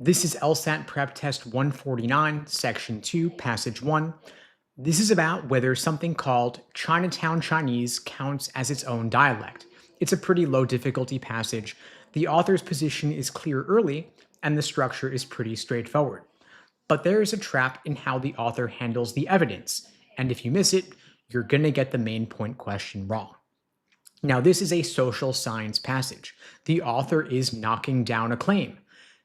This is LSAT Prep Test 149, Section 2, Passage 1. This is about whether something called Chinatown Chinese counts as its own dialect. It's a pretty low difficulty passage. The author's position is clear early, and the structure is pretty straightforward. But there is a trap in how the author handles the evidence, and if you miss it, you're going to get the main point question wrong. Now, this is a social science passage. The author is knocking down a claim.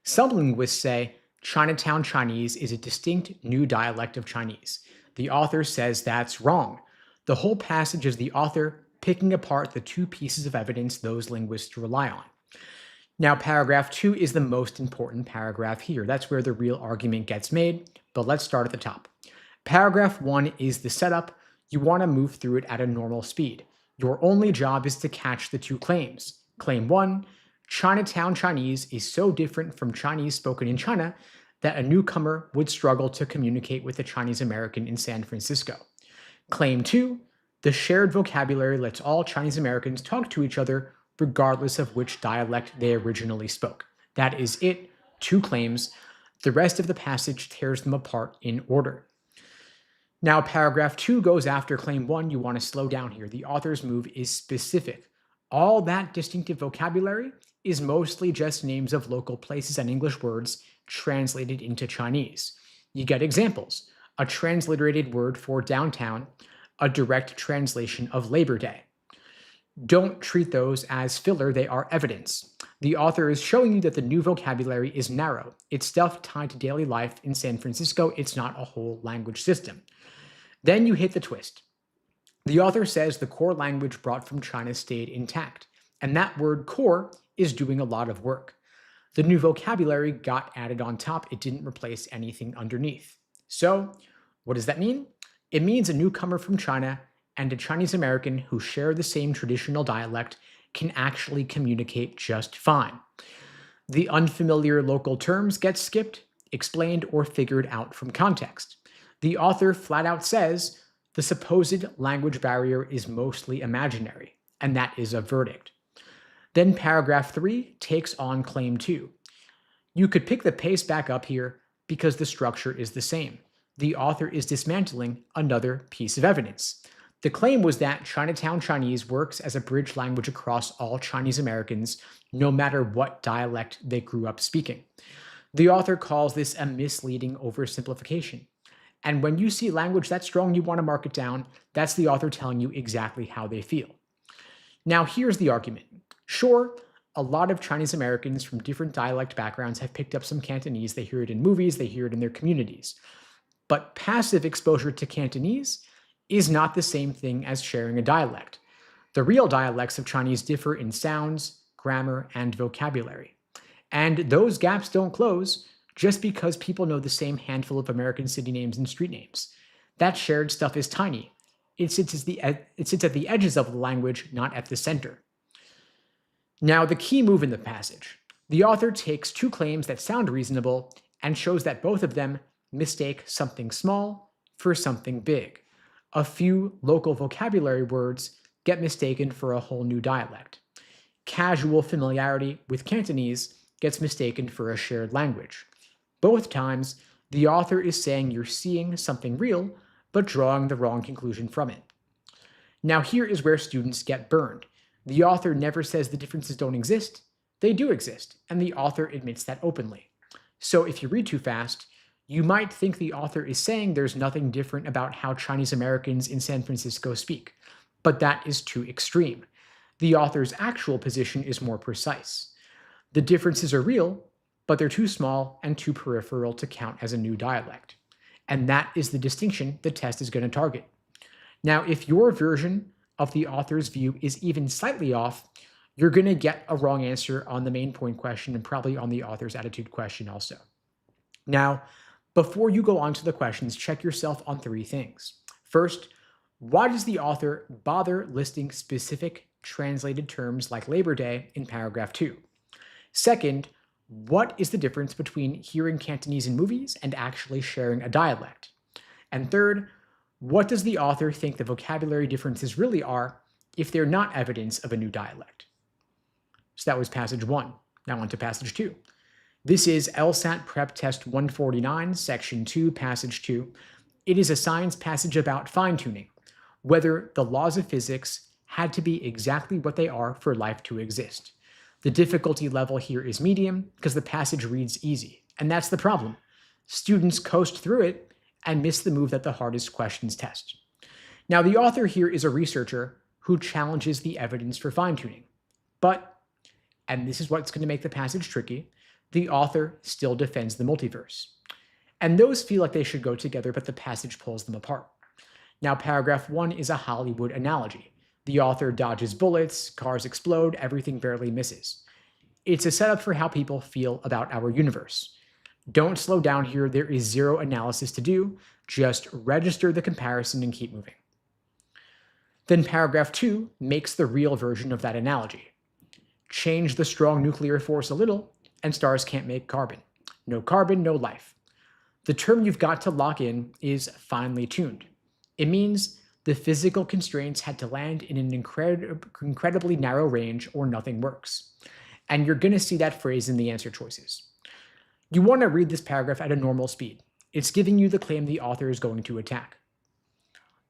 Some linguists say Chinatown Chinese is a distinct new dialect of Chinese. The author says that's wrong. The whole passage is the author picking apart the two pieces of evidence those linguists rely on. Now, paragraph 2 is the most important paragraph here. That's where the real argument gets made, but let's start at the top. Paragraph 1 is the setup. You want to move through it at a normal speed. Your only job is to catch the two claims. Claim 1, Chinatown Chinese is so different from Chinese spoken in China that a newcomer would struggle to communicate with a Chinese American in San Francisco. Claim 2, the shared vocabulary lets all Chinese Americans talk to each other regardless of which dialect they originally spoke. That is it, 2 claims. The rest of the passage tears them apart in order. Now, paragraph 2 goes after claim 1. You want to slow down here. The author's move is specific. All that distinctive vocabulary is mostly just names of local places and English words translated into Chinese. You get examples: a transliterated word for downtown, a direct translation of Labor Day. Don't treat those as filler, they are evidence. The author is showing you that the new vocabulary is narrow. It's stuff tied to daily life in San Francisco. It's not a whole language system. Then you hit the twist. The author says the core language brought from China stayed intact, and that word core is doing a lot of work. The new vocabulary got added on top. It didn't replace anything underneath. So, what does that mean? It means a newcomer from China and a Chinese American who share the same traditional dialect can actually communicate just fine. The unfamiliar local terms get skipped, explained, or figured out from context. The author flat out says the supposed language barrier is mostly imaginary, and that is a verdict. Then paragraph 3 takes on claim 2. You could pick the pace back up here because the structure is the same. The author is dismantling another piece of evidence. The claim was that Chinatown Chinese works as a bridge language across all Chinese Americans, no matter what dialect they grew up speaking. The author calls this a misleading oversimplification. And when you see language that strong, you want to mark it down. That's the author telling you exactly how they feel. Now, here's the argument. Sure, a lot of Chinese Americans from different dialect backgrounds have picked up some Cantonese. They hear it in movies, they hear it in their communities. But passive exposure to Cantonese is not the same thing as sharing a dialect. The real dialects of Chinese differ in sounds, grammar, and vocabulary. And those gaps don't close just because people know the same handful of American city names and street names. That shared stuff is tiny. It sits at the edges of the language, not at the center. Now, the key move in the passage. The author takes 2 claims that sound reasonable and shows that both of them mistake something small for something big. A few local vocabulary words get mistaken for a whole new dialect. Casual familiarity with Cantonese gets mistaken for a shared language. Both times, the author is saying you're seeing something real, but drawing the wrong conclusion from it. Now, here is where students get burned. The author never says the differences don't exist. They do exist, and the author admits that openly. So if you read too fast, you might think the author is saying there's nothing different about how Chinese Americans in San Francisco speak, but that is too extreme. The author's actual position is more precise. The differences are real, but they're too small and too peripheral to count as a new dialect. And that is the distinction the test is going to target. Now, if your version of the author's view is even slightly off, you're going to get a wrong answer on the main point question and probably on the author's attitude question also. Now, before you go on to the questions, check yourself on 3 things. First, why does the author bother listing specific translated terms like Labor Day in paragraph 2? Second, what is the difference between hearing Cantonese in movies and actually sharing a dialect? And third, what does the author think the vocabulary differences really are if they're not evidence of a new dialect? So that was passage 1. Now on to passage 2. This is LSAT Prep Test 149, Section 2, Passage 2. It is a science passage about fine-tuning, whether the laws of physics had to be exactly what they are for life to exist. The difficulty level here is medium because the passage reads easy, and that's the problem. Students coast through it and miss the move that the hardest questions test. Now, the author here is a researcher who challenges the evidence for fine-tuning. But, and this is what's going to make the passage tricky, the author still defends the multiverse. And those feel like they should go together, but the passage pulls them apart. Now, paragraph 1 is a Hollywood analogy. The author dodges bullets, cars explode, everything barely misses. It's a setup for how people feel about our universe. Don't slow down here, there is zero analysis to do, just register the comparison and keep moving. Then paragraph 2 makes the real version of that analogy. Change the strong nuclear force a little, and stars can't make carbon. No carbon, no life. The term you've got to lock in is finely tuned. It means the physical constraints had to land in an incredibly narrow range or nothing works. And you're going to see that phrase in the answer choices. You want to read this paragraph at a normal speed. It's giving you the claim the author is going to attack.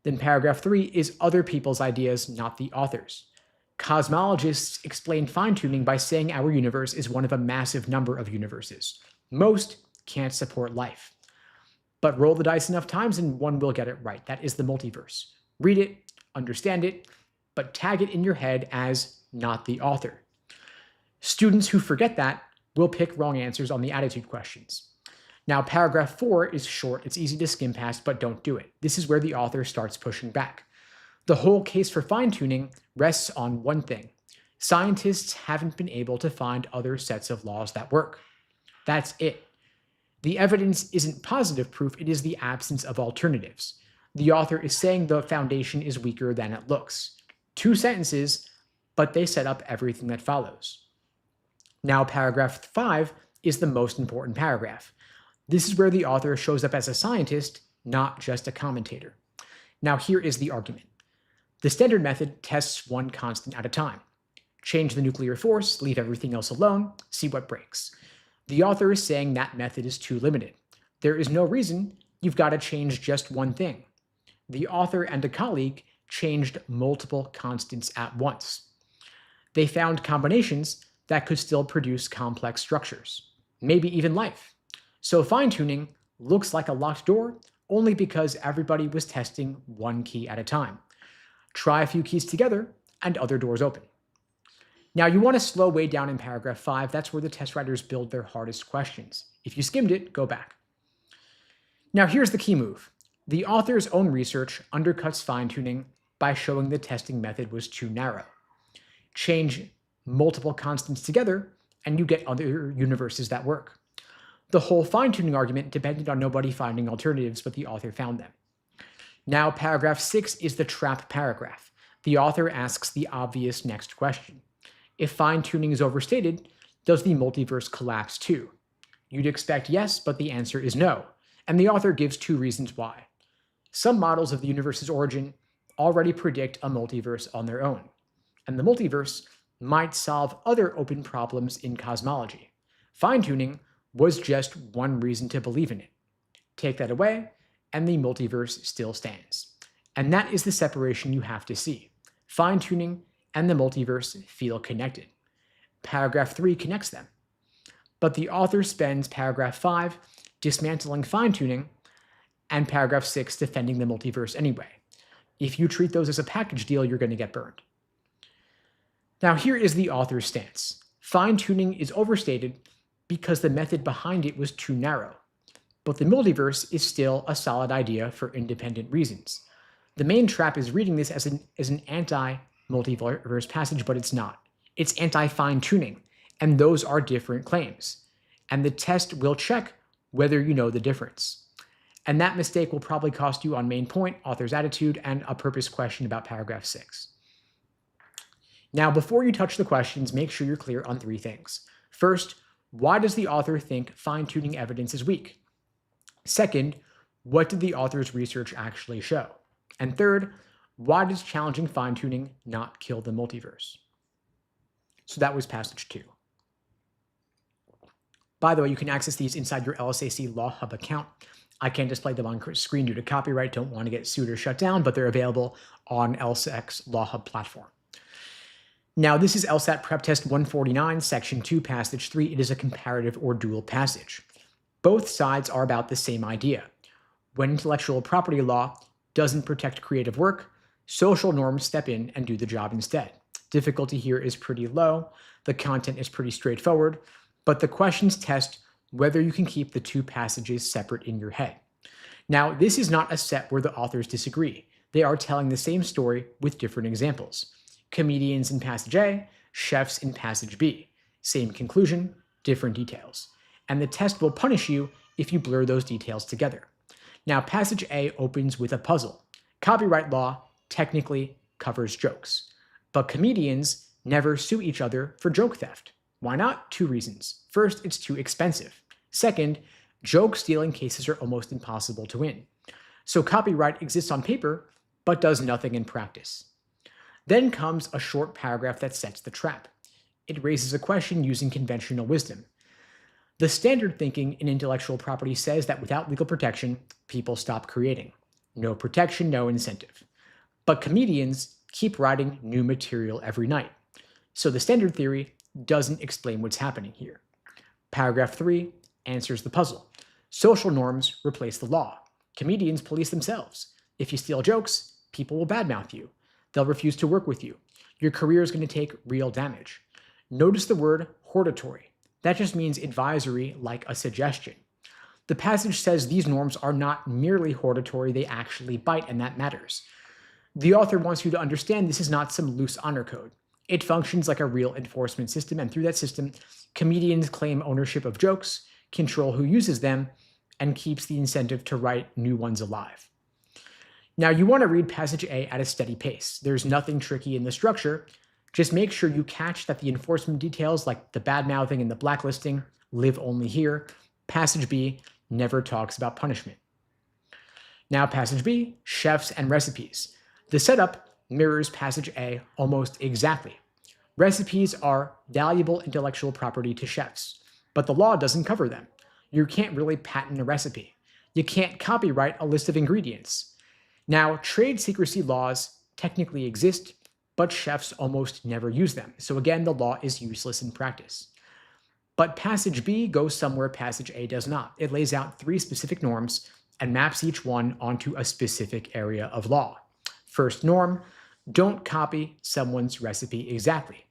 Then paragraph 3 is other people's ideas, not the author's. Cosmologists explain fine-tuning by saying our universe is one of a massive number of universes. Most can't support life. But roll the dice enough times and one will get it right. That is the multiverse. Read it, understand it, but tag it in your head as not the author. Students who forget that will pick wrong answers on the attitude questions. Now, paragraph 4 is short, it's easy to skim past, but don't do it. This is where the author starts pushing back. The whole case for fine-tuning rests on one thing. Scientists haven't been able to find other sets of laws that work. That's it. The evidence isn't positive proof, it is the absence of alternatives. The author is saying the foundation is weaker than it looks. 2 sentences, but they set up everything that follows. Now, paragraph 5 is the most important paragraph. This is where the author shows up as a scientist, not just a commentator. Now, here is the argument. The standard method tests one constant at a time. Change the nuclear force, leave everything else alone, see what breaks. The author is saying that method is too limited. There is no reason you've got to change just one thing. The author and a colleague changed multiple constants at once. They found combinations that could still produce complex structures, maybe even life. So fine-tuning looks like a locked door only because everybody was testing one key at a time. Try a few keys together, and other doors open. Now, you want to slow way down in paragraph 5. That's where the test writers build their hardest questions. If you skimmed it, go back. Now, here's the key move. The author's own research undercuts fine-tuning by showing the testing method was too narrow. Change multiple constants together, and you get other universes that work. The whole fine-tuning argument depended on nobody finding alternatives, but the author found them. Now, paragraph 6 is the trap paragraph. The author asks the obvious next question. If fine-tuning is overstated, does the multiverse collapse too? You'd expect yes, but the answer is no, and the author gives 2 reasons why. Some models of the universe's origin already predict a multiverse on their own, and the multiverse might solve other open problems in cosmology. Fine-tuning was just one reason to believe in it. Take that away, and the multiverse still stands. And that is the separation you have to see. Fine-tuning and the multiverse feel connected. Paragraph 3 connects them. But the author spends paragraph 5 dismantling fine-tuning and paragraph 6 defending the multiverse anyway. If you treat those as a package deal, you're going to get burned. Now, here is the author's stance. Fine-tuning is overstated because the method behind it was too narrow. But the multiverse is still a solid idea for independent reasons. The main trap is reading this as an anti-multiverse passage, but it's not. It's anti-fine-tuning, and those are different claims. And the test will check whether you know the difference. And that mistake will probably cost you on main point, author's attitude, and a purpose question about paragraph 6. Now, before you touch the questions, make sure you're clear on 3 things. First, why does the author think fine-tuning evidence is weak? Second, what did the author's research actually show? And third, why does challenging fine-tuning not kill the multiverse? So that was passage 2. By the way, you can access these inside your LSAC Law Hub account. I can't display them on screen due to copyright, don't want to get sued or shut down, but they're available on LSAC's Law Hub platform. Now, this is LSAT PrepTest 149, Section 2, Passage 3. It is a comparative or dual passage. Both sides are about the same idea. When intellectual property law doesn't protect creative work, social norms step in and do the job instead. Difficulty here is pretty low. The content is pretty straightforward, but the questions test whether you can keep the two passages separate in your head. Now, this is not a set where the authors disagree. They are telling the same story with different examples. Comedians in passage A, chefs in passage B. Same conclusion, different details. And the test will punish you if you blur those details together. Now, passage A opens with a puzzle. Copyright law technically covers jokes, but comedians never sue each other for joke theft. Why not? 2 reasons. First, it's too expensive. Second, joke stealing cases are almost impossible to win. So copyright exists on paper, but does nothing in practice. Then comes a short paragraph that sets the trap. It raises a question using conventional wisdom. The standard thinking in intellectual property says that without legal protection, people stop creating. No protection, no incentive. But comedians keep writing new material every night. So the standard theory doesn't explain what's happening here. Paragraph 3 answers the puzzle. Social norms replace the law. Comedians police themselves. If you steal jokes, people will badmouth you. They'll refuse to work with you. Your career is going to take real damage. Notice the word hortatory. That just means advisory, like a suggestion. The passage says these norms are not merely hortatory, they actually bite, and that matters. The author wants you to understand this is not some loose honor code. It functions like a real enforcement system, and through that system, comedians claim ownership of jokes, control who uses them, and keeps the incentive to write new ones alive. Now, you want to read passage A at a steady pace. There's nothing tricky in the structure. Just make sure you catch that the enforcement details, like the badmouthing and the blacklisting, live only here. Passage B never talks about punishment. Now, passage B, chefs and recipes. The setup mirrors passage A almost exactly. Recipes are valuable intellectual property to chefs, but the law doesn't cover them. You can't really patent a recipe. You can't copyright a list of ingredients. Now, trade secrecy laws technically exist, but chefs almost never use them. So again, the law is useless in practice. But passage B goes somewhere passage A does not. It lays out 3 specific norms and maps each one onto a specific area of law. First norm, don't copy someone's recipe exactly.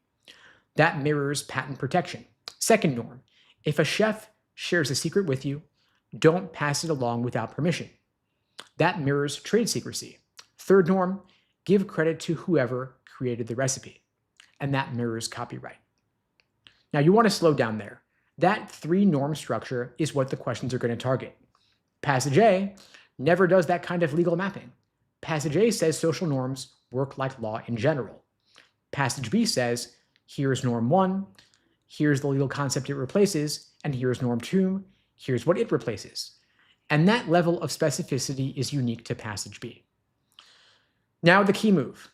That mirrors patent protection. Second norm, if a chef shares a secret with you, don't pass it along without permission. That mirrors trade secrecy. Third norm, give credit to whoever created the recipe. And that mirrors copyright. Now you want to slow down there. That 3 norm structure is what the questions are going to target. Passage A never does that kind of legal mapping. Passage A says social norms work like law in general. Passage B says, here's norm 1, here's the legal concept it replaces, and here's norm 2, here's what it replaces. And that level of specificity is unique to passage B. Now the key move.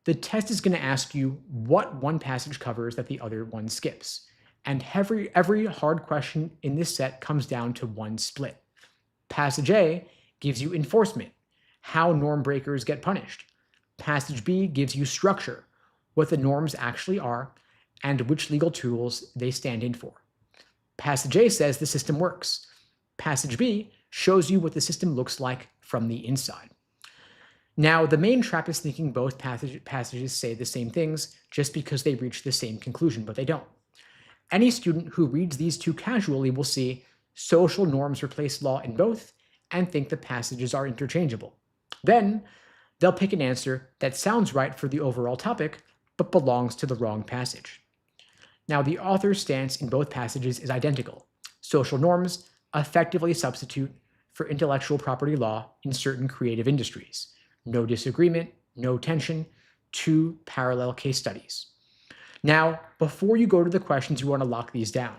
The test is going to ask you what one passage covers that the other one skips. And every hard question in this set comes down to one split. Passage A gives you enforcement, how norm breakers get punished. Passage B gives you structure, what the norms actually are, and which legal tools they stand in for. Passage A says the system works. Passage B shows you what the system looks like from the inside. Now, the main trap is thinking both passages say the same things just because they reach the same conclusion, but they don't. Any student who reads these 2 casually will see social norms replace law in both and think the passages are interchangeable. Then, they'll pick an answer that sounds right for the overall topic, but belongs to the wrong passage. Now, the author's stance in both passages is identical. Social norms effectively substitute for intellectual property law in certain creative industries. No disagreement, no tension, 2 parallel case studies. Now, before you go to the questions, you want to lock these down.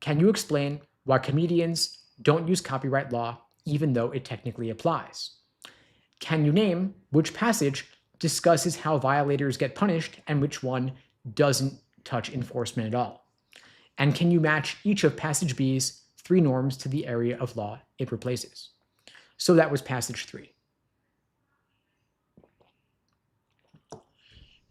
Can you explain why comedians don't use copyright law even though it technically applies? Can you name which passage discusses how violators get punished and which one doesn't touch enforcement at all? And can you match each of passage B's 3 norms to the area of law it replaces? So that was passage 3.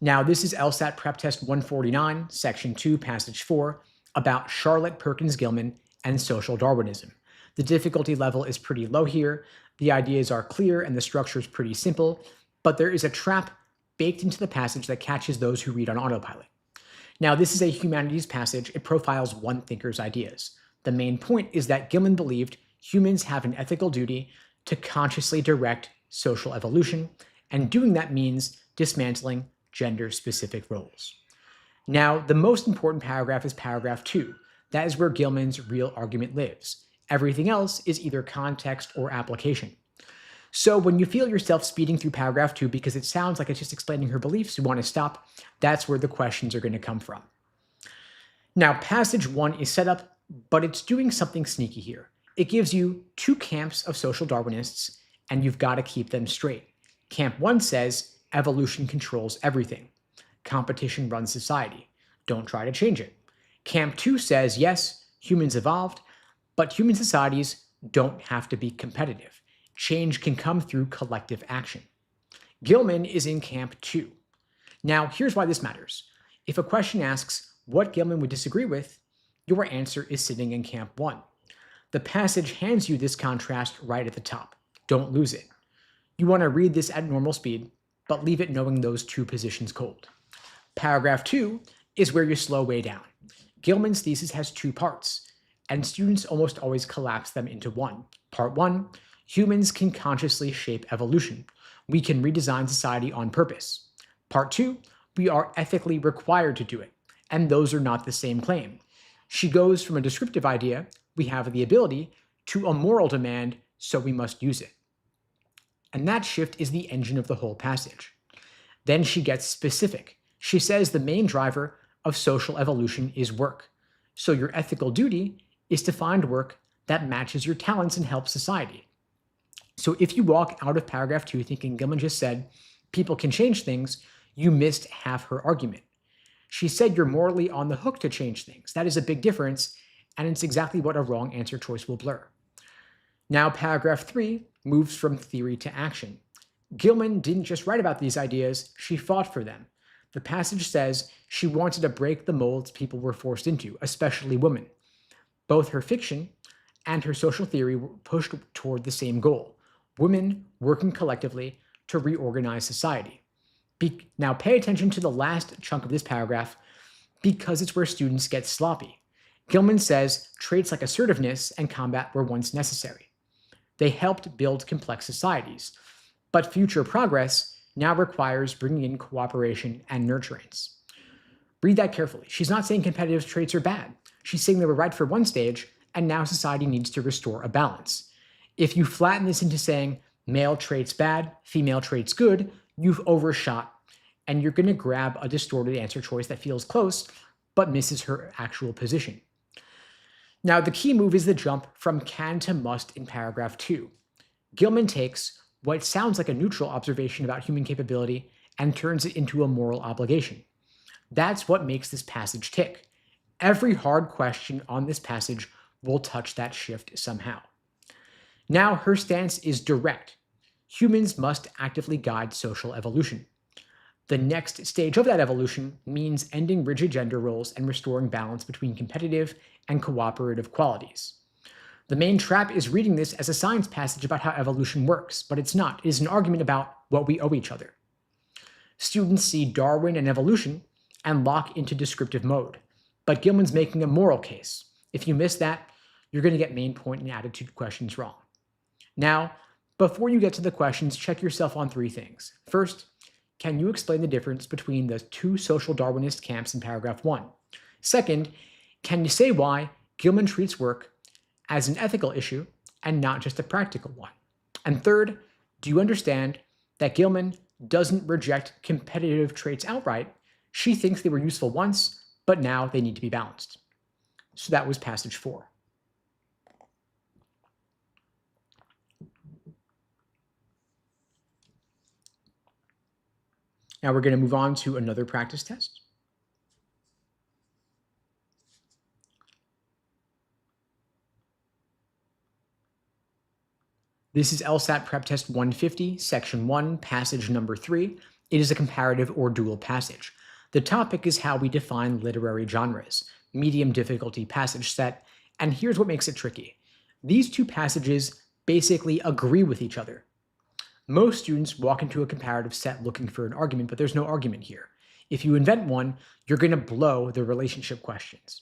Now, this is LSAT PrepTest 149, section 2, passage 4, about Charlotte Perkins Gilman and social Darwinism. The difficulty level is pretty low here. The ideas are clear and the structure is pretty simple, but there is a trap baked into the passage that catches those who read on autopilot. Now, this is a humanities passage. It profiles one thinker's ideas. The main point is that Gilman believed humans have an ethical duty to consciously direct social evolution, and doing that means dismantling gender-specific roles. Now, the most important paragraph is paragraph 2. That is where Gilman's real argument lives. Everything else is either context or application. So when you feel yourself speeding through paragraph 2 because it sounds like it's just explaining her beliefs, you want to stop, that's where the questions are going to come from. Now, passage 1 is set up, but it's doing something sneaky here. It gives you 2 camps of social Darwinists, and you've got to keep them straight. Camp 1 says evolution controls everything. Competition runs society. Don't try to change it. Camp 2 says, yes, humans evolved, but human societies don't have to be competitive. Change can come through collective action. Gilman is in Camp 2. Now, here's why this matters. If a question asks what Gilman would disagree with, your answer is sitting in Camp 1. The passage hands you this contrast right at the top. Don't lose it. You want to read this at normal speed, but leave it knowing those 2 positions cold. Paragraph 2 is where you slow way down. Gilman's thesis has 2 parts, and students almost always collapse them into one. Part 1, humans can consciously shape evolution. We can redesign society on purpose. Part 2, we are ethically required to do it, and those are not the same claim. She goes from a descriptive idea, we have the ability, to a moral demand, so we must use it. And that shift is the engine of the whole passage. Then she gets specific. She says the main driver of social evolution is work. So your ethical duty is to find work that matches your talents and helps society. So if you walk out of paragraph 2 thinking Gilman just said people can change things, you missed half her argument. She said you're morally on the hook to change things. That is a big difference, and it's exactly what a wrong answer choice will blur. Now, paragraph 3 moves from theory to action. Gilman didn't just write about these ideas, she fought for them. The passage says she wanted to break the molds people were forced into, especially women. Both her fiction and her social theory were pushed toward the same goal: women working collectively to reorganize society. Now, pay attention to the last chunk of this paragraph because it's where students get sloppy. Gilman says traits like assertiveness and combat were once necessary. They helped build complex societies, but future progress now requires bringing in cooperation and nurturance. Read that carefully. She's not saying competitive traits are bad. She's saying they were right for one stage, and now society needs to restore a balance. If you flatten this into saying male traits bad, female traits good, you've overshot, and you're going to grab a distorted answer choice that feels close, but misses her actual position. Now, the key move is the jump from can to must in paragraph 2. Gilman takes what sounds like a neutral observation about human capability and turns it into a moral obligation. That's what makes this passage tick. Every hard question on this passage will touch that shift somehow. Now, her stance is direct. Humans must actively guide social evolution. The next stage of that evolution means ending rigid gender roles and restoring balance between competitive and cooperative qualities. The main trap is reading this as a science passage about how evolution works, but it's not. It is an argument about what we owe each other. Students see Darwin and evolution and lock into descriptive mode, but Gilman's making a moral case. If you miss that, you're going to get main point and attitude questions wrong. Now, before you get to the questions, check yourself on 3 things. First, can you explain the difference between the 2 social Darwinist camps in paragraph 1? Second, can you say why Gilman treats work as an ethical issue and not just a practical one? And third, do you understand that Gilman doesn't reject competitive traits outright? She thinks they were useful once, but now they need to be balanced. So that was passage 4. Now we're going to move on to another practice test. This is LSAT PrepTest 150, Section 1, Passage number 3. It is a comparative or dual passage. The topic is how we define literary genres, medium difficulty passage set, and here's what makes it tricky. These two passages basically agree with each other. Most students walk into a comparative set looking for an argument, but there's no argument here. If you invent one, you're going to blow the relationship questions.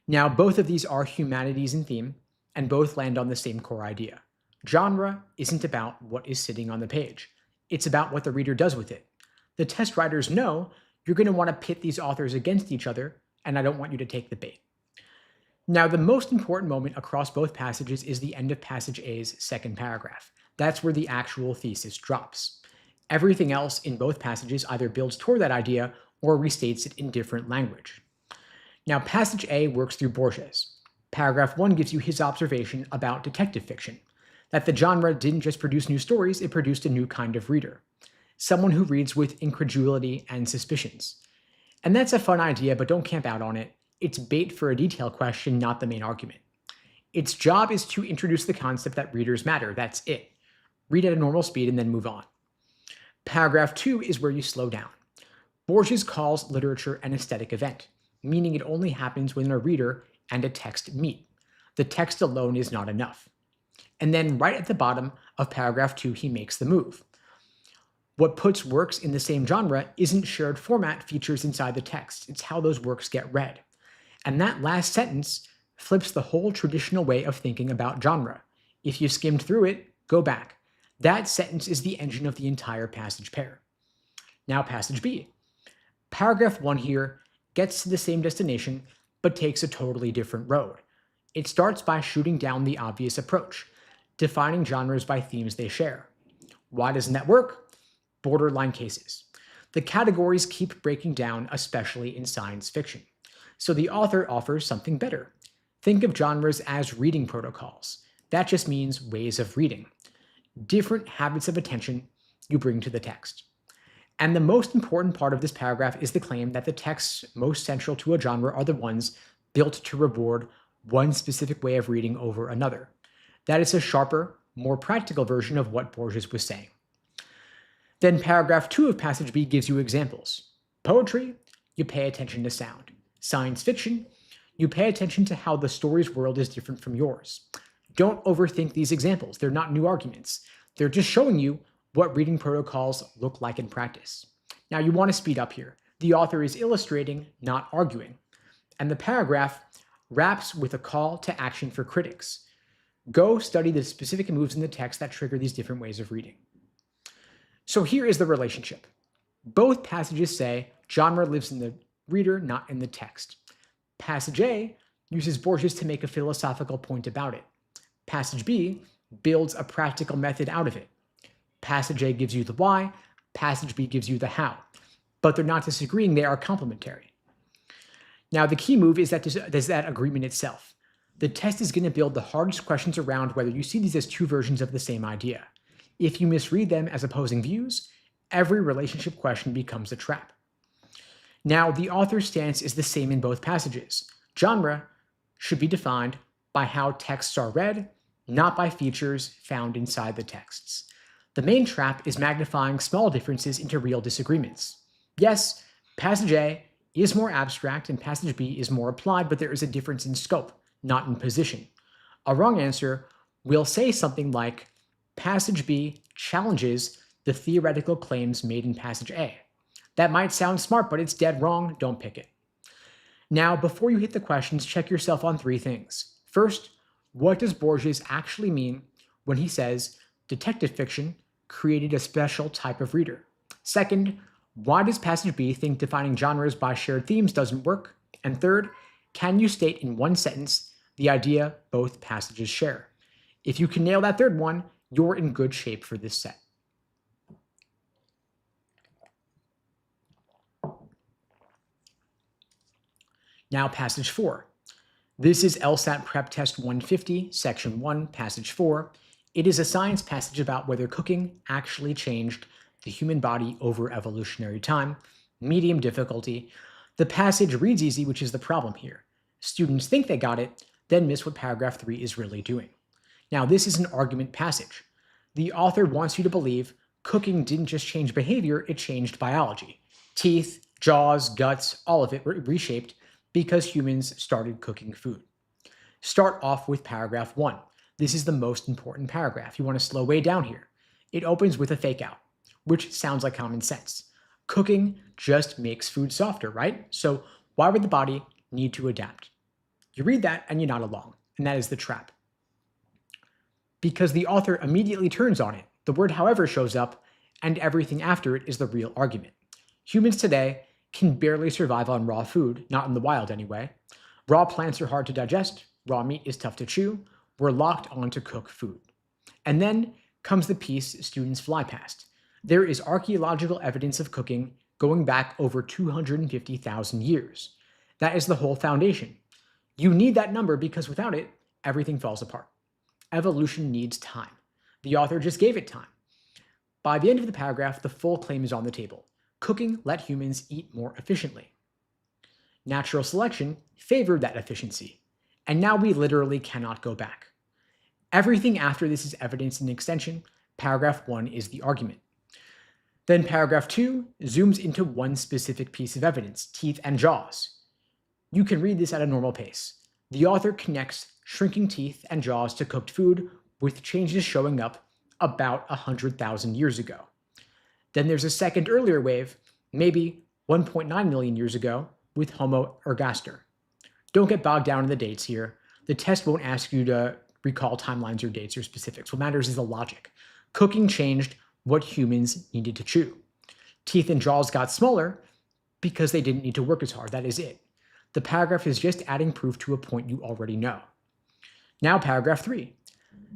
Now, both of these are humanities in theme, and both land on the same core idea. Genre isn't about what is sitting on the page. It's about what the reader does with it. The test writers know you're going to want to pit these authors against each other, and I don't want you to take the bait. Now, the most important moment across both passages is the end of passage A's second paragraph. That's where the actual thesis drops. Everything else in both passages either builds toward that idea or restates it in different language. Now, passage A works through Borges. Paragraph 1 gives you his observation about detective fiction, that the genre didn't just produce new stories, it produced a new kind of reader, someone who reads with incredulity and suspicions. And that's a fun idea, but don't camp out on it. It's bait for a detail question, not the main argument. Its job is to introduce the concept that readers matter, that's it. Read at a normal speed and then move on. Paragraph 2 is where you slow down. Borges calls literature an aesthetic event, meaning it only happens when a reader and a text meet. The text alone is not enough. And then right at the bottom of paragraph 2, he makes the move. What puts works in the same genre isn't shared format features inside the text, it's how those works get read. And that last sentence flips the whole traditional way of thinking about genre. If you skimmed through it, go back. That sentence is the engine of the entire passage pair. Now passage B. Paragraph 1 here gets to the same destination, but takes a totally different road. It starts by shooting down the obvious approach, defining genres by themes they share. Why doesn't that work? Borderline cases. The categories keep breaking down, especially in science fiction. So the author offers something better. Think of genres as reading protocols. That just means ways of reading. Different habits of attention you bring to the text. And the most important part of this paragraph is the claim that the texts most central to a genre are the ones built to reward one specific way of reading over another. That is a sharper, more practical version of what Borges was saying. Then paragraph 2 of passage B gives you examples. Poetry, you pay attention to sound. Science fiction, you pay attention to how the story's world is different from yours. Don't overthink these examples. They're not new arguments. They're just showing you what reading protocols look like in practice. Now you want to speed up here. The author is illustrating, not arguing. And the paragraph wraps with a call to action for critics. Go study the specific moves in the text that trigger these different ways of reading. So here is the relationship. Both passages say genre lives in the reader, not in the text. Passage A uses Borges to make a philosophical point about it. Passage B builds a practical method out of it. Passage A gives you the why, passage B gives you the how. But they're not disagreeing, they are complementary. Now the key move is that agreement itself. The test is going to build the hardest questions around whether you see these as two versions of the same idea. If you misread them as opposing views, every relationship question becomes a trap. Now, the author's stance is the same in both passages. Genre should be defined by how texts are read, not by features found inside the texts. The main trap is magnifying small differences into real disagreements. Yes, passage A is more abstract and passage B is more applied, but there is a difference in scope, not in position. A wrong answer will say something like, passage B challenges the theoretical claims made in passage A. That might sound smart, but it's dead wrong. Don't pick it. Now, before you hit the questions, check yourself on three things. First, what does Borges actually mean when he says detective fiction created a special type of reader? Second, why does passage B think defining genres by shared themes doesn't work? And third, can you state in one sentence the idea both passages share? If you can nail that third one, you're in good shape for this set. Now passage 4. This is LSAT PrepTest 150, section 1, passage 4. It is a science passage about whether cooking actually changed the human body over evolutionary time, medium difficulty. The passage reads easy, which is the problem here. Students think they got it, then miss what paragraph 3 is really doing. Now, this is an argument passage. The author wants you to believe cooking didn't just change behavior, it changed biology. Teeth, jaws, guts, all of it were reshaped because humans started cooking food. Start off with paragraph 1. This is the most important paragraph. You want to slow way down here. It opens with a fake out, which sounds like common sense. Cooking just makes food softer, right? So why would the body need to adapt? You read that and you nod along, and that is the trap. Because the author immediately turns on it. The word however shows up, and everything after it is the real argument. Humans today can barely survive on raw food, not in the wild anyway. Raw plants are hard to digest, raw meat is tough to chew, we're locked on to cook food. And then comes the piece students fly past. There is archaeological evidence of cooking going back over 250,000 years. That is the whole foundation. You need that number because without it, everything falls apart. Evolution needs time. The author just gave it time. By the end of the paragraph, the full claim is on the table. Cooking let humans eat more efficiently. Natural selection favored that efficiency, and now we literally cannot go back. Everything after this is evidence and extension. Paragraph 1 is the argument. Then paragraph 2 zooms into one specific piece of evidence, teeth and jaws. You can read this at a normal pace. The author connects shrinking teeth and jaws to cooked food with changes showing up about 100,000 years ago. Then there's a second earlier wave, maybe 1.9 million years ago, with Homo ergaster. Don't get bogged down in the dates here. The test won't ask you to recall timelines or dates or specifics. What matters is the logic. Cooking changed what humans needed to chew. Teeth and jaws got smaller because they didn't need to work as hard. That is it. The paragraph is just adding proof to a point you already know. Now paragraph 3.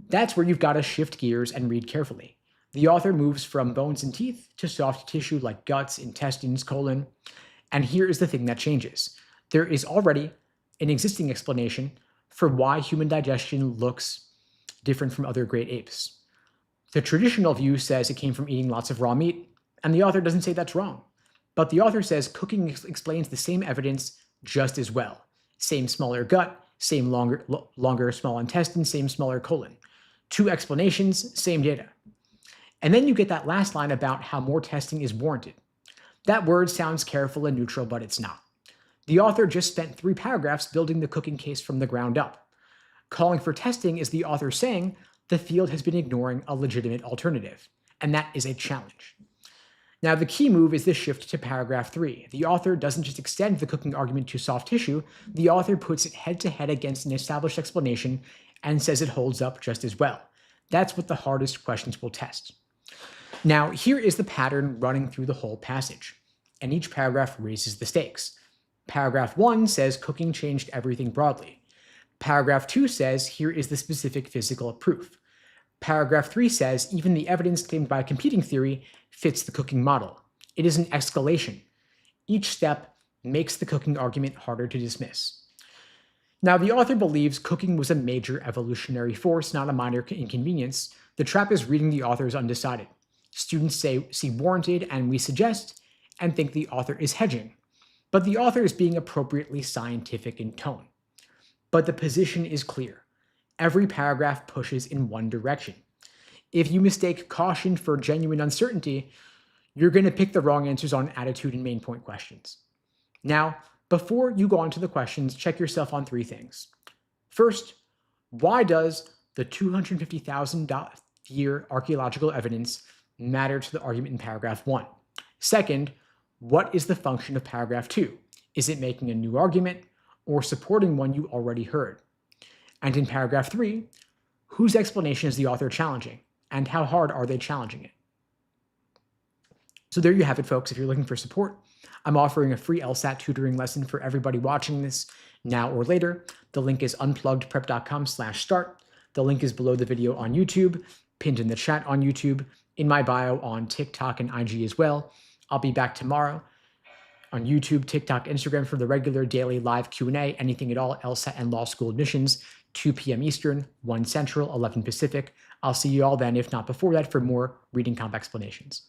That's where you've got to shift gears and read carefully. The author moves from bones and teeth to soft tissue like guts, intestines, colon. And here is the thing that changes. There is already an existing explanation for why human digestion looks different from other great apes. The traditional view says it came from eating lots of raw meat, and the author doesn't say that's wrong. But the author says cooking explains the same evidence just as well. Same smaller gut, same longer small intestine, same smaller colon. Two explanations, same data. And then you get that last line about how more testing is warranted. That word sounds careful and neutral, but it's not. The author just spent 3 paragraphs building the cooking case from the ground up. Calling for testing is the author saying the field has been ignoring a legitimate alternative, and that is a challenge. Now, the key move is the shift to paragraph 3. The author doesn't just extend the cooking argument to soft tissue, the author puts it head-to-head against an established explanation and says it holds up just as well. That's what the hardest questions will test. Now, here is the pattern running through the whole passage, and each paragraph raises the stakes. Paragraph 1 says cooking changed everything broadly. Paragraph 2 says here is the specific physical proof. Paragraph 3 says even the evidence claimed by a competing theory fits the cooking model. It is an escalation. Each step makes the cooking argument harder to dismiss. Now, the author believes cooking was a major evolutionary force, not a minor inconvenience. The trap is reading the author as undecided. Students see warranted and we suggest, and think the author is hedging. But the author is being appropriately scientific in tone. But the position is clear. Every paragraph pushes in one direction. If you mistake caution for genuine uncertainty, you're going to pick the wrong answers on attitude and main point questions. Now, before you go on to the questions, check yourself on 3 things. First, why does the 250,000 year archaeological evidence matter to the argument in paragraph 1? Second, what is the function of paragraph 2? Is it making a new argument or supporting one you already heard? And in paragraph 3, whose explanation is the author challenging, and how hard are they challenging it? So there you have it, folks. If you're looking for support, I'm offering a free LSAT tutoring lesson for everybody watching this now or later. The link is unpluggedprep.com/start. The link is below the video on YouTube, pinned in the chat on YouTube, in my bio on TikTok and IG as well. I'll be back tomorrow on YouTube, TikTok, Instagram for the regular daily live Q&A, anything at all, LSAT and law school admissions, 2 p.m. Eastern, 1 Central, 11 Pacific. I'll see you all then, if not before that, for more reading comp explanations.